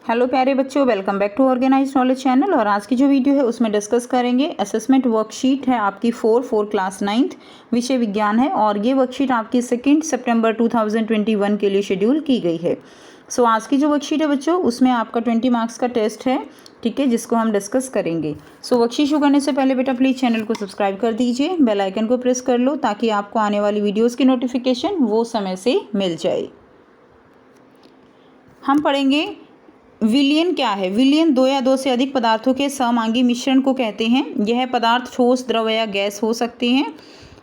Hello प्यारे बच्चों, welcome back to organize knowledge channel. और आज की जो वीडियो है उसमें डिस्कस करेंगे असेसमेंट वर्कशीट है आपकी 4 क्लास 9th विषय विज्ञान है। और ये वर्कशीट आपकी 2 सितंबर 2021 के लिए शेड्यूल की गई है। सो आज की जो वर्कशीट है बच्चों उसमें आपका 20 मार्क्स का टेस्ट है, ठीक है, जिसको हम डिस्कस करेंगे। सो वर्कशीट शुरू करने से पहले बेटा प्लीज़ चैनल को सब्सक्राइब कर दीजिए, बेल आइकन को प्रेस कर लो ताकि आपको आने वाली वीडियोज़ की नोटिफिकेशन वो समय से मिल जाए। हम पढ़ेंगे विलयन क्या है। विलयन दो या दो से अधिक पदार्थों के समांगी मिश्रण को कहते हैं। यह पदार्थ ठोस, द्रव या गैस हो सकते हैं।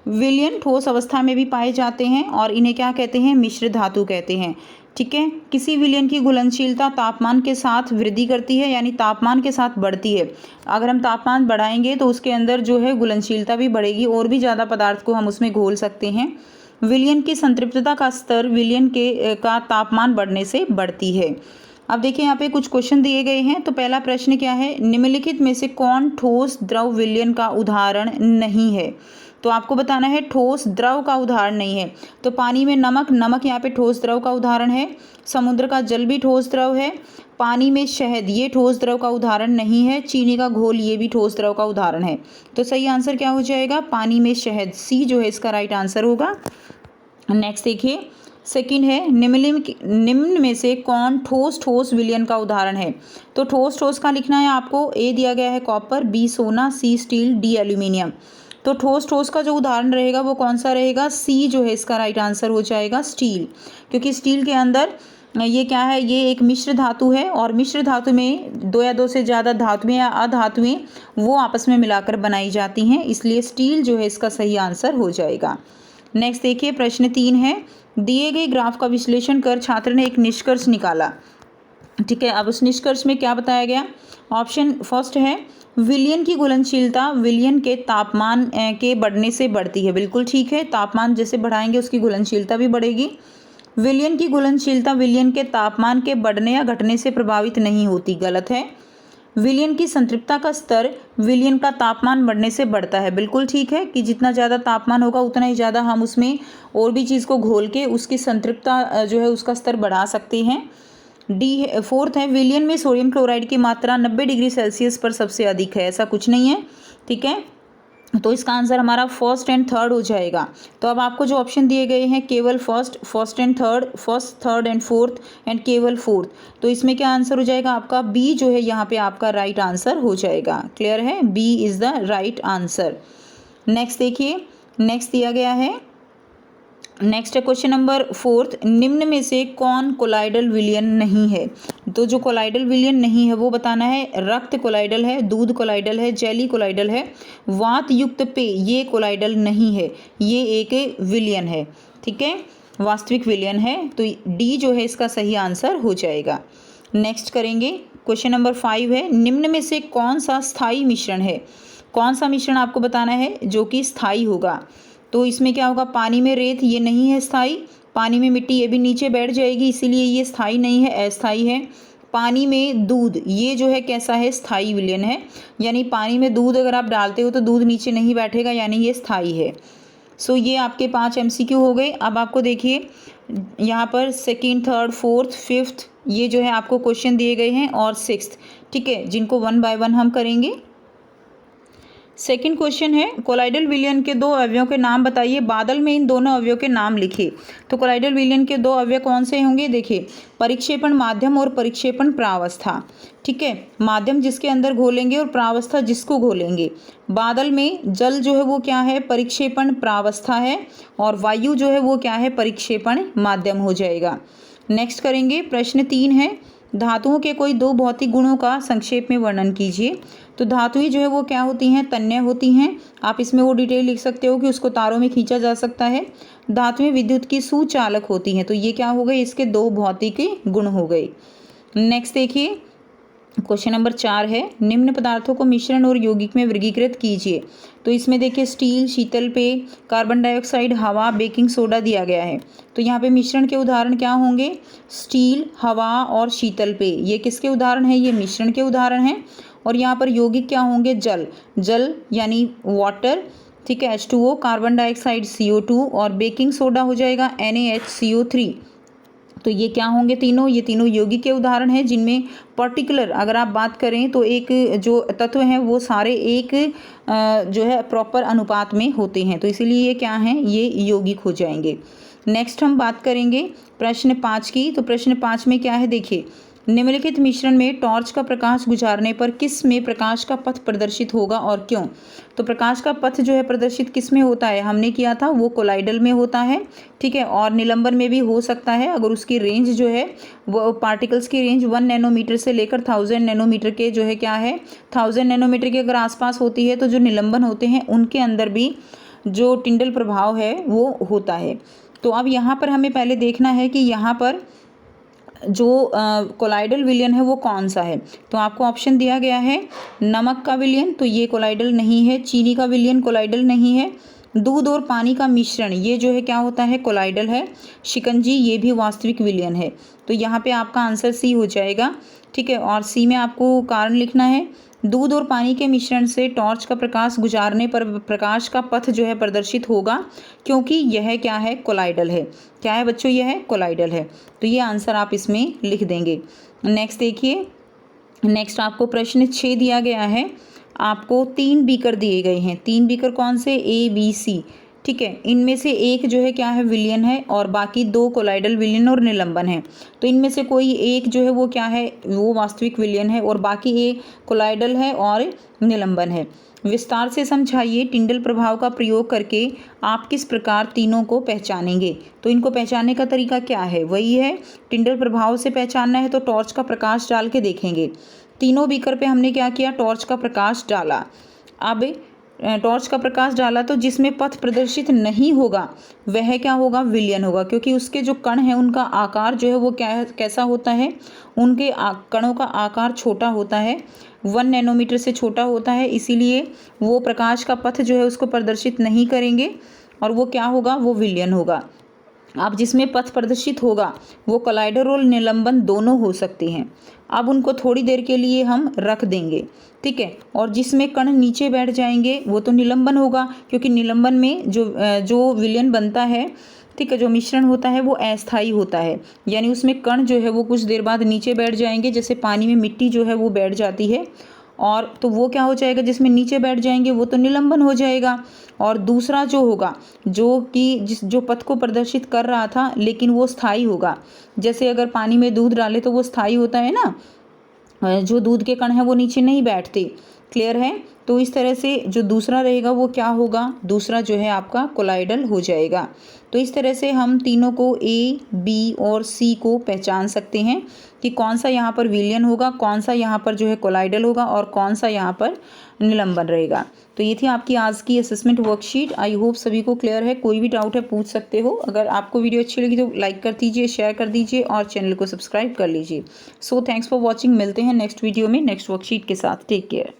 विलयन ठोस अवस्था में भी पाए जाते हैं और इन्हें क्या कहते हैं, मिश्र धातु कहते हैं। ठीक है, किसी विलयन की घुलनशीलता तापमान के साथ वृद्धि करती है, यानी तापमान के साथ बढ़ती है। अगर हम तापमान बढ़ाएंगे तो उसके अंदर जो है घुलनशीलता भी बढ़ेगी और भी ज़्यादा पदार्थ को हम उसमें घोल सकते हैं। विलयन की संतृप्तता का स्तर विलयन का तापमान बढ़ने से बढ़ती है। अब देखिए यहाँ पे कुछ क्वेश्चन दिए गए हैं। तो पहला प्रश्न क्या है, निम्नलिखित में से कौन ठोस द्रव विलयन का उदाहरण नहीं है। तो आपको बताना है ठोस द्रव का उदाहरण नहीं है। तो पानी में नमक यहाँ पे ठोस द्रव का उदाहरण है। समुद्र का जल भी ठोस द्रव है। पानी में शहद ये ठोस द्रव का उदाहरण नहीं है। चीनी का घोल ये भी ठोस द्रव का उदाहरण है। तो सही आंसर क्या हो जाएगा, पानी में शहद, सी जो है इसका राइट आंसर होगा। नेक्स्ट देखिए, सेकंड है निम्न में से कौन ठोस विलयन का उदाहरण है। तो ठोस का लिखना है आपको। ए दिया गया है कॉपर, बी सोना, सी स्टील, डी एल्यूमिनियम। तो ठोस का जो उदाहरण रहेगा वो कौन सा रहेगा, सी जो है इसका राइट आंसर हो जाएगा, स्टील। क्योंकि स्टील के अंदर ये क्या है, ये एक मिश्र धातु है और मिश्र धातु में दो या दो से ज़्यादा धातुएं या अधातुएं वो आपस में मिलाकर बनाई जाती हैं, इसलिए स्टील जो है इसका सही आंसर हो जाएगा। नेक्स्ट देखिए, प्रश्न 3 है, दिए गए ग्राफ का विश्लेषण कर छात्र ने एक निष्कर्ष निकाला। ठीक है, अब उस निष्कर्ष में क्या बताया गया। ऑप्शन फर्स्ट है, विलयन की घुलनशीलता विलयन के तापमान के बढ़ने से बढ़ती है। बिल्कुल ठीक है, तापमान जैसे बढ़ाएंगे उसकी घुलनशीलता भी बढ़ेगी। विलयन की घुलनशीलता विलयन के तापमान के बढ़ने या घटने से प्रभावित नहीं होती, गलत है। विलयन की संतृप्तता का स्तर विलयन का तापमान बढ़ने से बढ़ता है, बिल्कुल ठीक है, कि जितना ज़्यादा तापमान होगा उतना ही ज़्यादा हम उसमें और भी चीज़ को घोल के उसकी संतृप्तता जो है उसका स्तर बढ़ा सकते हैं। डी फोर्थ है, विलयन में सोडियम क्लोराइड की मात्रा 90 डिग्री सेल्सियस पर सबसे अधिक है, ऐसा कुछ नहीं है। ठीक है, तो इसका आंसर हमारा फर्स्ट एंड थर्ड हो जाएगा। तो अब आपको जो ऑप्शन दिए गए हैं केवल first and third, first third and fourth and केवल फोर्थ, तो इसमें क्या आंसर हो जाएगा आपका, बी जो है यहाँ पे आपका राइट आंसर हो जाएगा। क्लियर है, B is the right answer. Next देखिए, नेक्स्ट दिया गया है, नेक्स्ट है क्वेश्चन नंबर 4, निम्न में से कौन कोलाइडल विलयन नहीं है। तो जो कोलाइडल विलयन नहीं है वो बताना है। रक्त कोलाइडल है, दूध कोलाइडल है, जेली कोलाइडल है, वात युक्त पेय ये कोलाइडल नहीं है, ये एक विलयन है। ठीक है, वास्तविक विलयन है, तो डी जो है इसका सही आंसर हो जाएगा। नेक्स्ट करेंगे, क्वेश्चन नंबर 5 है, निम्न में से कौन सा स्थायी मिश्रण है। कौन सा मिश्रण आपको बताना है जो कि स्थायी होगा। तो इसमें क्या होगा, पानी में रेत ये नहीं है स्थायी, पानी में मिट्टी ये भी नीचे बैठ जाएगी, इसीलिए ये स्थायी नहीं है, अस्थायी है। पानी में दूध ये जो है कैसा है, स्थायी विलयन है, यानी पानी में दूध अगर आप डालते हो तो दूध नीचे नहीं बैठेगा, यानी ये स्थायी है। सो ये आपके 5 MCQ हो गए। अब आपको देखिए यहाँ पर सेकेंड, थर्ड, फोर्थ, फिफ्थ ये जो है आपको क्वेश्चन दिए गए हैं और 6th, ठीक है, जिनको 1 बाय 1 हम करेंगे। सेकंड क्वेश्चन है, कोलाइडल विलयन के दो अवयवों के नाम बताइए, बादल में इन दोनों अवयवों के नाम लिखिए। तो कोलाइडल विलयन के दो अवयव कौन से होंगे, देखिए, परिक्षेपण माध्यम और परिक्षेपण प्रावस्था। ठीक है, माध्यम जिसके अंदर घोलेंगे और प्रावस्था जिसको घोलेंगे। बादल में जल जो है वो क्या है, परिक्षेपण प्रावस्था है, और वायु जो है वो क्या है, परिक्षेपण माध्यम हो जाएगा। नेक्स्ट करेंगे, प्रश्न 3 है, धातुओं के कोई दो भौतिक गुणों का संक्षेप में वर्णन कीजिए। तो धातुएं जो है वो क्या होती हैं, तन्य होती हैं। आप इसमें वो डिटेल लिख सकते हो कि उसको तारों में खींचा जा सकता है। धातुएं विद्युत की सुचालक होती हैं। तो ये क्या हो गए, इसके दो भौतिक गुण हो गए। नेक्स्ट देखिए, क्वेश्चन नंबर 4 है, निम्न पदार्थों को मिश्रण और यौगिक में वर्गीकृत कीजिए। तो इसमें देखिए स्टील, शीतल पेय, कार्बन डाइऑक्साइड, हवा, बेकिंग सोडा दिया गया है। तो यहाँ पे मिश्रण के उदाहरण क्या होंगे, स्टील, हवा और शीतल पेय ये किसके उदाहरण हैं, ये मिश्रण के उदाहरण हैं। और यहाँ पर यौगिक क्या होंगे, जल यानी वाटर, ठीक है, H2O, कार्बन डाइऑक्साइड CO2 और बेकिंग सोडा हो जाएगा NaHCO3। तो ये क्या होंगे तीनों, ये तीनों यौगिक के उदाहरण हैं जिनमें पर्टिकुलर अगर आप बात करें तो एक जो तत्व हैं वो सारे एक जो है प्रॉपर अनुपात में होते हैं, तो इसीलिए ये क्या हैं, ये यौगिक हो जाएंगे। नेक्स्ट हम बात करेंगे प्रश्न 5 की। तो प्रश्न 5 में क्या है, देखिए, निम्नलिखित मिश्रण में टॉर्च का प्रकाश गुजारने पर किस में प्रकाश का पथ प्रदर्शित होगा और क्यों। तो प्रकाश का पथ जो है प्रदर्शित किस में होता है, हमने किया था वो कोलाइडल में होता है, ठीक है, और निलंबन में भी हो सकता है अगर उसकी रेंज जो है वो पार्टिकल्स की रेंज 1 नैनोमीटर से लेकर 1000 नैनोमीटर के जो है क्या है 1000 नैनोमीटर के अगर आसपास होती है तो जो निलंबन होते हैं उनके अंदर भी जो टिंडल प्रभाव है वो होता है। तो अब यहाँ पर हमें पहले देखना है कि यहाँ पर जो कोलाइडल विलयन है वो कौन सा है। तो आपको ऑप्शन दिया गया है नमक का विलयन, तो ये कोलाइडल नहीं है। चीनी का विलयन कोलाइडल नहीं है। दूध और पानी का मिश्रण ये जो है क्या होता है, कोलाइडल है। शिकंजी ये भी वास्तविक विलयन है। तो यहाँ पे आपका आंसर सी हो जाएगा, ठीक है। और सी में आपको कारण लिखना है, दूध और पानी के मिश्रण से टॉर्च का प्रकाश गुजारने पर प्रकाश का पथ जो है प्रदर्शित होगा, क्योंकि यह क्या है, कोलाइडल है। क्या है बच्चों, यह है कोलाइडल है। तो ये आंसर आप इसमें लिख देंगे। नेक्स्ट देखिए, नेक्स्ट आपको प्रश्न 6 दिया गया है। आपको 3 बीकर दिए गए हैं। 3 बीकर कौन से, ए बी सी, ठीक है। इनमें से एक जो है क्या है, विलयन है और बाकी 2 कोलाइडल विलयन और निलंबन है। तो इनमें से कोई एक जो है वो क्या है, वो वास्तविक विलयन है और बाकी एक कोलाइडल है और निलंबन है। विस्तार से समझाइए, टिंडल प्रभाव का प्रयोग करके आप किस प्रकार तीनों को पहचानेंगे। तो इनको पहचानने का तरीका क्या है, वही है टिंडल प्रभाव से पहचानना है तो टॉर्च का प्रकाश डाल के देखेंगे। तीनों बीकर पे हमने क्या किया, टॉर्च का प्रकाश डाला। अब टॉर्च का प्रकाश डाला तो जिसमें पथ प्रदर्शित नहीं होगा वह क्या होगा, विलयन होगा, क्योंकि उसके जो कण हैं उनका आकार जो है वो कैसा होता है, उनके कणों का आकार छोटा होता है, 1 नैनोमीटर से छोटा होता है, इसीलिए वो प्रकाश का पथ जो है उसको प्रदर्शित नहीं करेंगे और वो क्या होगा, वो विलयन होगा। अब जिसमें पथ प्रदर्शित होगा वो कोलाइडल और निलंबन दोनों हो सकते हैं। अब उनको थोड़ी देर के लिए हम रख देंगे, ठीक है। और जिसमें कण नीचे बैठ जाएंगे वो तो निलंबन होगा, क्योंकि निलंबन में जो विलयन बनता है, ठीक है, जो मिश्रण होता है वो अस्थायी होता है, यानी उसमें कण जो है वो कुछ देर बाद नीचे बैठ जाएंगे, जैसे पानी में मिट्टी जो है वो बैठ जाती है, और तो वो क्या हो जाएगा, जिसमें नीचे बैठ जाएंगे वो तो निलंबन हो जाएगा। और दूसरा जो होगा, जो कि जो पथ को प्रदर्शित कर रहा था लेकिन वो स्थायी होगा, जैसे अगर पानी में दूध डाले तो वो स्थायी होता है ना, जो दूध के कण हैं वो नीचे नहीं बैठते, क्लियर है। तो इस तरह से जो दूसरा रहेगा वो क्या होगा, दूसरा जो है आपका कोलाइडल हो जाएगा। तो इस तरह से हम तीनों को ए, बी और सी को पहचान सकते हैं कि कौन सा यहाँ पर विलयन होगा, कौन सा यहाँ पर जो है कोलाइडल होगा और कौन सा यहाँ पर निलंबन रहेगा। तो ये थी आपकी आज की असेसमेंट वर्कशीट। आई होप सभी को क्लियर है। कोई भी डाउट है पूछ सकते हो। अगर आपको वीडियो अच्छी लगी तो लाइक कर दीजिए, शेयर कर दीजिए और चैनल को सब्सक्राइब कर लीजिए। So thanks for watching. मिलते हैं नेक्स्ट वीडियो में नेक्स्ट वर्कशीट के साथ। Take care.